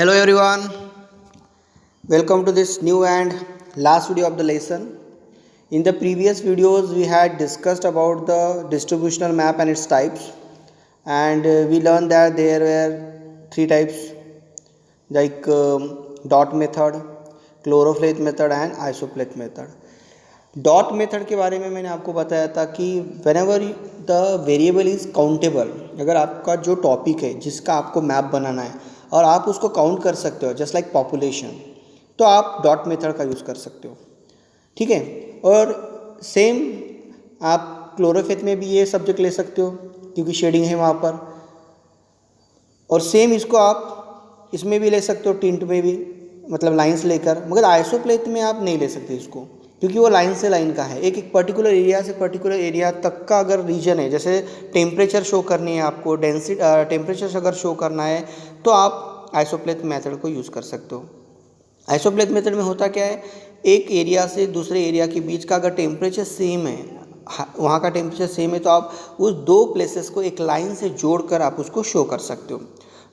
Hello everyone, welcome to this new and last video of the lesson. In the previous videos we had discussed about the distributional map and its types, and we learned that there were three types like dot method, chlorophleth method and isopleth method. Dot method के बारे में मैंने आपको बताया था कि whenever the variable is countable, अगर आपका जो टॉपिक है जिसका आपको मैप बनाना है और आप उसको काउंट कर सकते हो जस्ट लाइक पॉपुलेशन, तो आप डॉट मेथड का यूज़ कर सकते हो। ठीक है, और सेम आप क्लोरोफेथ में भी ये सब्जेक्ट ले सकते हो क्योंकि शेडिंग है वहाँ पर, और सेम इसको आप इसमें भी ले सकते हो, टिंट में भी, मतलब लाइंस लेकर। मगर आइसोप्लेथ में आप नहीं ले सकते इसको क्योंकि वो लाइन से लाइन का है। एक पर्टिकुलर एरिया से पर्टिकुलर एरिया तक का अगर रीजन है, जैसे टेम्परेचर शो करनी है आपको, डेंसिटी टेम्परेचर अगर शो करना है, तो आप आइसोप्लेथ मेथड को यूज़ कर सकते हो। आइसोप्लेथ मेथड में होता क्या है, एक एरिया से दूसरे एरिया के बीच का अगर टेम्परेचर सेम है, वहाँ का टेम्परेचर सेम है, तो आप उस दो प्लेसेस को एक लाइन से जोड़कर आप उसको शो कर सकते हो।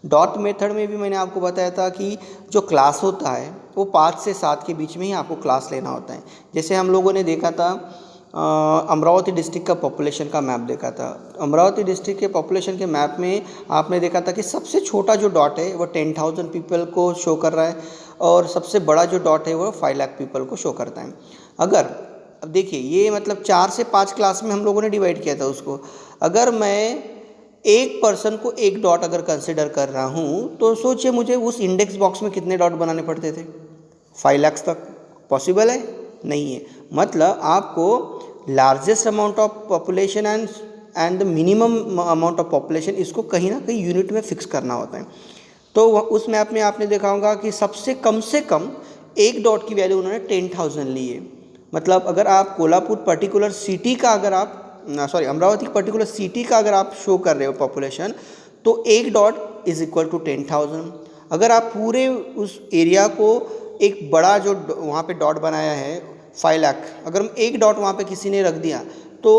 डॉट मेथड में भी मैंने आपको बताया था कि जो क्लास होता है वो 5 से 7 के बीच में ही आपको क्लास लेना होता है। जैसे हम लोगों ने देखा था अमरावती डिस्ट्रिक्ट का पॉपुलेशन का मैप देखा था। अमरावती डिस्ट्रिक्ट के पॉपुलेशन के मैप में आपने देखा था कि सबसे छोटा जो डॉट है वो 10,000 पीपल को शो कर रहा है, और सबसे बड़ा जो डॉट है वो 5 लाख पीपल को शो करता है। अगर अब देखिए, ये मतलब 4 से 5 क्लास में हम लोगों ने डिवाइड किया था उसको। अगर मैं एक पर्सन को एक डॉट अगर कंसिडर कर रहा हूँ, तो सोचिए मुझे उस इंडेक्स बॉक्स में कितने डॉट बनाने पड़ते थे। 5 लाख तक पॉसिबल है? नहीं है। मतलब आपको largest amount of population and the minimum amount of population, इसको कहीं ना कहीं यूनिट में फिक्स करना होता है। तो उस मैप में आपने देखा होगा कि सबसे कम से कम एक डॉट की वैल्यू उन्होंने 10,000 ली है। मतलब अगर आप कोल्हापुर पर्टिकुलर सिटी का, अगर आप अमरावती पर्टिकुलर सिटी का अगर आप शो कर रहे हो पॉपुलेशन, तो एक डॉट इज इक्वल टू 10,000। अगर आप पूरे उस एरिया को एक बड़ा जो वहाँ पे डॉट बनाया है 5 लाख, अगर हम एक डॉट वहाँ पे किसी ने रख दिया, तो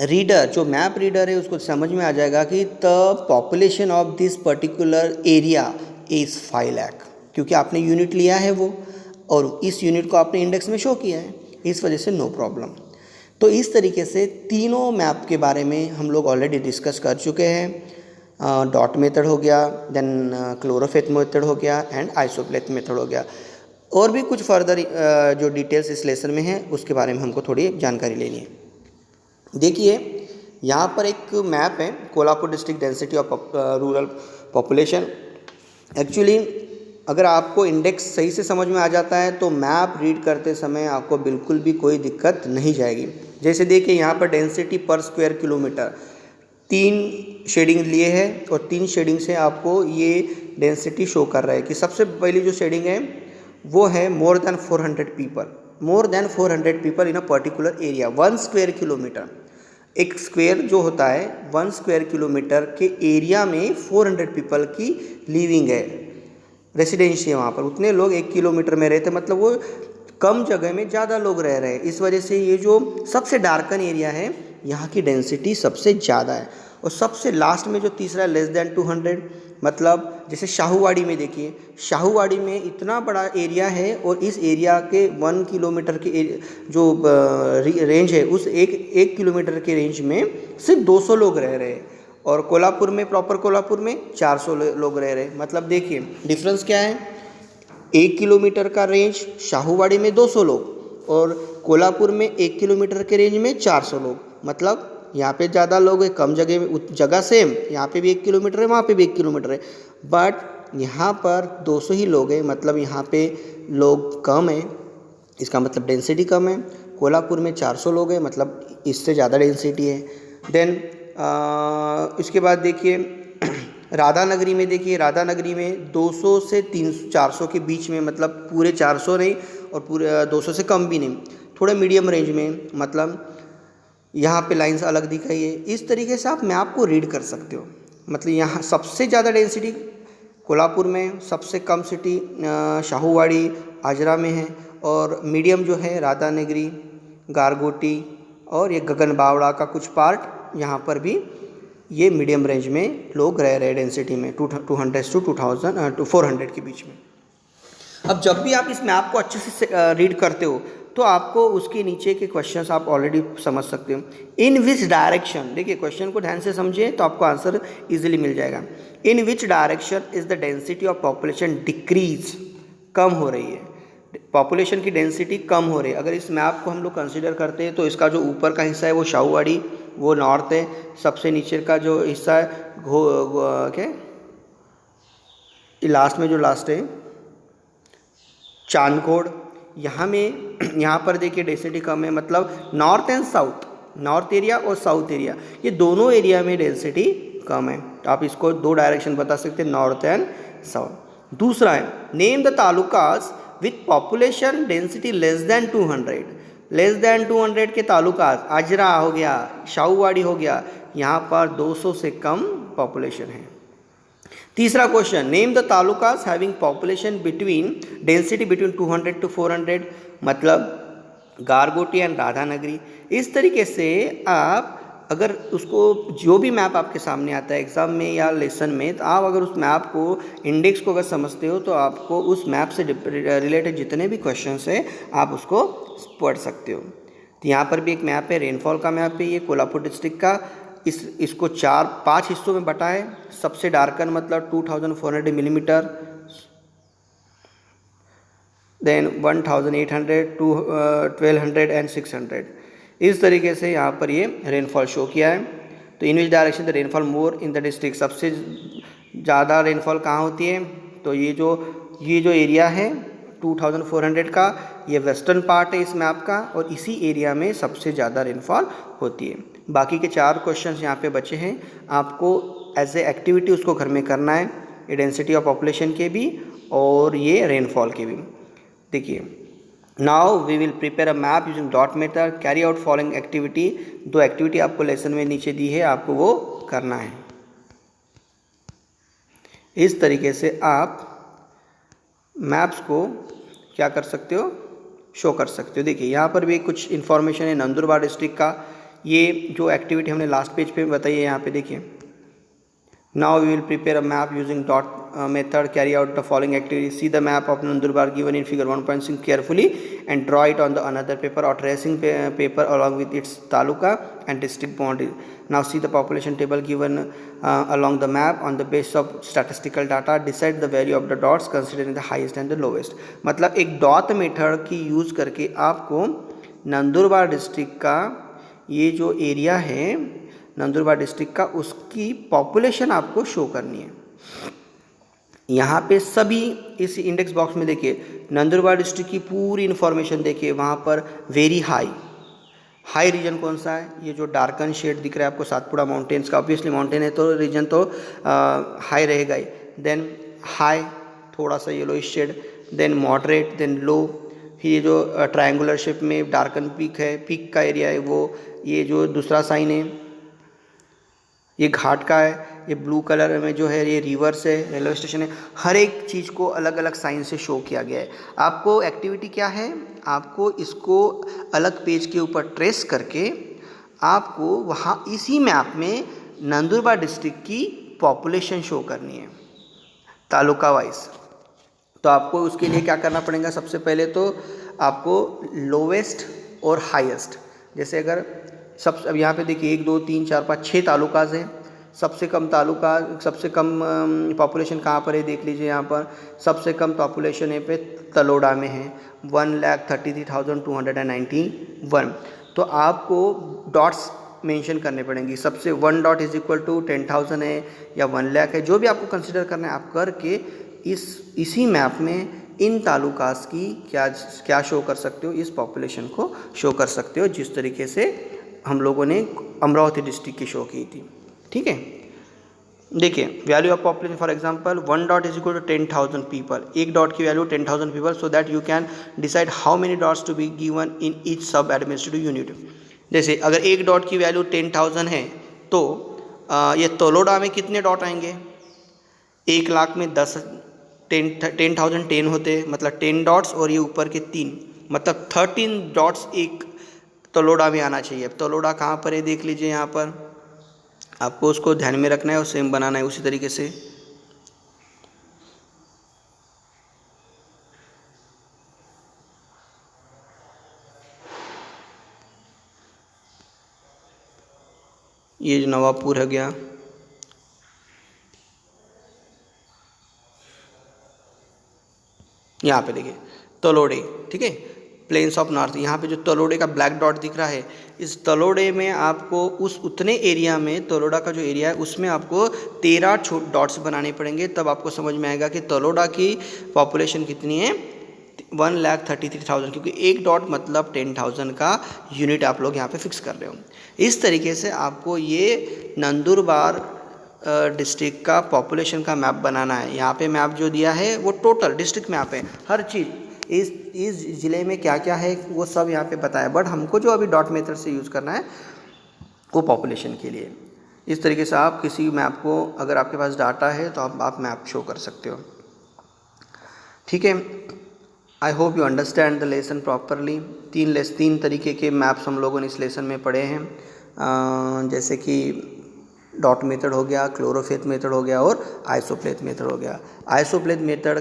रीडर, जो मैप रीडर है, उसको समझ में आ जाएगा कि the population of this particular area is 5 lakh, क्योंकि आपने यूनिट लिया है वो, और इस यूनिट को आपने इंडेक्स में शो किया है, इस वजह से नो प्रॉब्लम। तो इस तरीके से तीनों मैप के बारे में हम लोग ऑलरेडी डिस्कस कर चुके हैं। डॉट मेथड हो गया, देन क्लोरोफेथ मेथड हो गया, एंड आइसोप्लेथ मेथड हो गया। और भी कुछ फर्दर जो डिटेल्स इस लेसन में है उसके बारे में हमको थोड़ी जानकारी लेनी है। देखिए, यहाँ पर एक मैप है, Kolhapur district density of rural population. Actually अगर आपको इंडेक्स सही से समझ में आ जाता है तो मैप रीड करते समय आपको बिल्कुल भी कोई दिक्कत नहीं जाएगी। जैसे देखिए, यहाँ पर डेंसिटी पर स्क्वायर किलोमीटर 3 शेडिंग लिए हैं, और 3 शेडिंग से आपको ये डेंसिटी शो कर रहा है कि सबसे पहली जो शेडिंग है वो है more than 400 people in a particular area 1 square kilometre. एक स्क्वायर जो होता है 1 स्क्वायर किलोमीटर के एरिया में 400 पीपल की लिविंग है, रेसिडेंसी है वहाँ पर। उतने लोग 1 किलोमीटर में रहते, मतलब वो कम जगह में ज़्यादा लोग रह रहे हैं। इस वजह से ये जो सबसे डार्कन एरिया है, यहाँ की डेंसिटी सबसे ज़्यादा है। और सबसे लास्ट में जो तीसरा लेस देन 200, मतलब जैसे शाहूवाड़ी में देखिए, शाहूवाड़ी में इतना बड़ा एरिया है, और इस एरिया के 1 किलोमीटर के जो रेंज है, उस एक किलोमीटर के रेंज में सिर्फ 200 लोग रह रहे हैं, और कोल्हापुर में, प्रॉपर कोल्हापुर में 400 लोग रह रहे हैं। मतलब देखिए डिफरेंस क्या है, 1 किलोमीटर का रेंज शाहूवाड़ी में 200 लोग, और कोल्हापुर में 1 किलोमीटर के रेंज में 400 लोग। मतलब यहाँ पे ज़्यादा लोग है, कम जगह में, जगह सेम, यहाँ पे भी 1 किलोमीटर है, वहाँ पे भी 1 किलोमीटर है, बट यहाँ पर 200 ही लोग हैं। मतलब यहाँ पे लोग कम है, इसका मतलब डेंसिटी कम है। कोल्हापुर में 400 लोग हैं, मतलब इससे ज़्यादा डेंसिटी है। देन इसके बाद देखिए राधानगरी में, देखिए राधानगरी में 200 से 400 के बीच में, मतलब पूरे 400 नहीं और पूरे 200 से कम भी नहीं, थोड़े मीडियम रेंज में, मतलब यहाँ पे लाइंस अलग दिखाई है। इस तरीके से आप मैप को रीड कर सकते हो। मतलब यहाँ सबसे ज़्यादा डेंसिटी कोल्हापुर में, सबसे कम सिटी शाहूवाड़ी आजरा में है, और मीडियम जो है राधानगरी, गारगोटी और ये गगन बावड़ा का कुछ पार्ट यहाँ पर भी ये मीडियम रेंज में लोग रह रहे डेंसिटी में 200 टू 2000 टू 400 के बीच में। अब जब भी आप इस मैप को अच्छे से रीड करते हो तो आपको उसके नीचे के क्वेश्चंस आप ऑलरेडी समझ सकते हो। इन विच डायरेक्शन, देखिए क्वेश्चन को ध्यान से समझिए तो आपको आंसर इजीली मिल जाएगा। In which direction is the density of population decrease, कम हो रही है, पॉपुलेशन की डेंसिटी कम हो रही है। अगर इस मैप को हम लोग कंसिडर करते हैं तो इसका जो ऊपर का हिस्सा है वो शाहूवाड़ी, वो नॉर्थ है, सबसे नीचे का जो हिस्सा है क्या लास्ट में जो लास्ट है चांदकोड़, यहाँ पर देखिए डेंसिटी कम है, मतलब north and south, north area और साउथ एरिया, ये दोनों एरिया में डेंसिटी कम है। तो आप इसको दो डायरेक्शन बता सकते हैं, नॉर्थ एंड साउथ। दूसरा है name the talukas with population density less than 200, less than 200 के तालुकास, आजरा हो गया, शाहूवाड़ी हो गया, यहाँ पर 200 से कम पॉपुलेशन है। तीसरा question, name the talukas having population between density between 200 to 400, मतलब गारगोटी एंड राधानगरी। इस तरीके से आप अगर उसको जो भी मैप आपके सामने आता है एग्ज़ाम में या लेसन में, तो आप अगर उस मैप को इंडेक्स को अगर समझते हो तो आपको उस मैप से रिलेटेड जितने भी क्वेश्चंस है आप उसको पढ़ सकते हो। तो यहाँ पर भी एक मैप है, रेनफॉल का मैप है, ये कोल्हापुर डिस्ट्रिक्ट का। इसको 4-5 हिस्सों में बटा है। सबसे डार्कन मतलब 2400 मिलीमीटर, देन 1800 टू 1200 एंड 600, इस तरीके से यहाँ पर ये रेनफॉल शो किया है। तो in which direction the rainfall more in the district, सबसे ज़्यादा रेनफॉल कहाँ होती है, तो ये जो एरिया है 2400 का, ये वेस्टर्न पार्ट है इस मैप का, और इसी एरिया में सबसे ज़्यादा रेनफॉल होती है। बाकी के 4 क्वेश्चंस यहाँ पे बचे हैं, आपको एज ए एक्टिविटी उसको घर में करना है, ये डेंसिटी ऑफ पॉपुलेशन के भी और ये रेनफॉल के भी। देखिए, now we will prepare a map using dot method, carry out following activity. 2 activity आपको लेसन में नीचे दी है, आपको वो करना है। इस तरीके से आप मैप्स को क्या कर सकते हो, शो कर सकते हो। देखिए यहाँ पर भी कुछ इन्फॉर्मेशन है नंदुरबार डिस्ट्रिक्ट का। ये जो एक्टिविटी हमने लास्ट पेज पे बताई है, यहाँ पे देखिए, now we will prepare a map using dot method, carry out the following activity, see the map of Nandurbar given in figure 1.6 carefully and draw it on the another paper or tracing paper along with its taluka and district boundary. Now see the population table given along the map on the basis of statistical data, decide the value of the dots considering the highest and the lowest। मतलब एक dot method की use करके आपको Nandurbar district का ये जो area है Nandurbar district का, उसकी पॉपुलेशन आपको शो करनी है। यहाँ पे सभी इस इंडेक्स बॉक्स में देखिए नंदुरबार डिस्ट्रिक्ट की पूरी इन्फॉर्मेशन देखिए। वहाँ पर वेरी हाई रीजन कौन सा है, ये जो डार्कन शेड दिख रहा है आपको सातपुड़ा माउंटेन्स का, ऑब्वियसली माउंटेन है तो रीजन तो हाई रहेगा ही। देन हाई थोड़ा सा yellowish shade, then moderate, then low, फिर ये जो ट्रायंगुलर शेप में डार्कन पीक है, पीक का एरिया है वो, ये जो दूसरा साइन है ये घाट का है, ये ब्लू कलर में जो है ये रिवर्स है, रेलवे स्टेशन है। हर एक चीज़ को अलग अलग साइन से शो किया गया है। आपको एक्टिविटी क्या है, आपको इसको अलग पेज के ऊपर ट्रेस करके आपको वहाँ इसी मैप में नंदुरबार डिस्ट्रिक्ट की पॉपुलेशन शो करनी है तालुका वाइज। तो आपको उसके लिए क्या करना पड़ेगा, सबसे पहले तो आपको लोवेस्ट और हाईएस्ट, जैसे अगर अब यहाँ पे देखिए 1 2 3 4 5 6 तालुकाज हैं। सबसे कम तालुका, सबसे कम पॉपुलेशन कहाँ पर है देख लीजिए। यहाँ पर सबसे कम पॉपुलेशन यहाँ पे तलोड़ा में है, 1,33,291। तो आपको डॉट्स मेंशन करने पड़ेंगी। सबसे 1 डॉट इज इक्वल टू 10,000 है या 1 लाख है, जो भी आपको कंसिडर करना है आप करके इसी मैप में इन तालुकास की क्या शो कर सकते हो, इस पॉपुलेशन को शो कर सकते हो, जिस तरीके से हम लोगों ने अमरावती डिस्ट्रिक्ट की शो की थी। ठीक है, देखिए value of population for example 1 dot is equal to 10,000 people. एक डॉट की वैल्यू 10,000 people, so that you can decide how many dots to be given in each sub administrative unit. जैसे अगर एक डॉट की वैल्यू 10,000 है तो ये तलोड़ा में कितने डॉट आएंगे, 1 लाख में 10,010 होते, मतलब 10 डॉट्स और ये ऊपर के 3, मतलब 13 डॉट्स एक तलोड़ा में आना चाहिए। अब तलोड़ा कहाँ पर है देख लीजिए, यहाँ पर आपको उसको ध्यान में रखना है और सेम बनाना है उसी तरीके से। ये जो नवाबपुर है गया, यहाँ पे देखिए तलोड़े, ठीक है, प्लेन्स ऑफ नॉर्थ। यहाँ पे जो तलोड़े का ब्लैक डॉट दिख रहा है, इस तलोड़े में आपको उस उतने एरिया में, तलोड़ा का जो एरिया है उसमें आपको 13 डॉट्स बनाने पड़ेंगे, तब आपको समझ में आएगा कि तलोड़ा की पॉपुलेशन कितनी है, 1,33,000, क्योंकि एक डॉट मतलब 10,000 का यूनिट आप लोग यहाँ पे फिक्स कर रहे हो। इस तरीके से आपको ये नंदुरबार डिस्ट्रिक्ट का पॉपुलेशन का मैप बनाना है। यहाँ पे मैप जो दिया है वो टोटल डिस्ट्रिक्ट मैप है, हर चीज़ इस ज़िले में क्या क्या है वो सब यहाँ पे बताया, बट हमको जो अभी डॉट मेथड से यूज़ करना है वो पॉपुलेशन के लिए। इस तरीके से आप किसी मैप को, अगर आपके पास डाटा है तो आप मैप शो कर सकते हो, ठीक है। I hope you understand the lesson properly. तीन तरीके के मैप्स हम लोगों ने इस लेसन में पढ़े हैं, जैसे कि डॉट मेथड हो गया, क्लोरोफेथ मेथड हो गया और आइसोप्लेथ मेथड हो गया। आइसोप्लेथ मेथड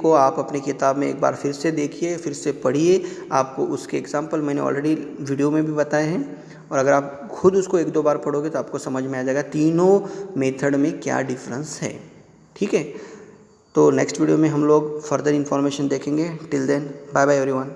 को आप अपनी किताब में एक बार फिर से देखिए, फिर से पढ़िए, आपको उसके एग्जाम्पल मैंने ऑलरेडी वीडियो में भी बताए हैं, और अगर आप खुद उसको 1-2 बार पढ़ोगे तो आपको समझ में आ जाएगा तीनों मेथड में क्या डिफरेंस है, ठीक है। तो नेक्स्ट वीडियो में हम लोग फर्दर इन्फॉर्मेशन देखेंगे। Till then bye bye everyone.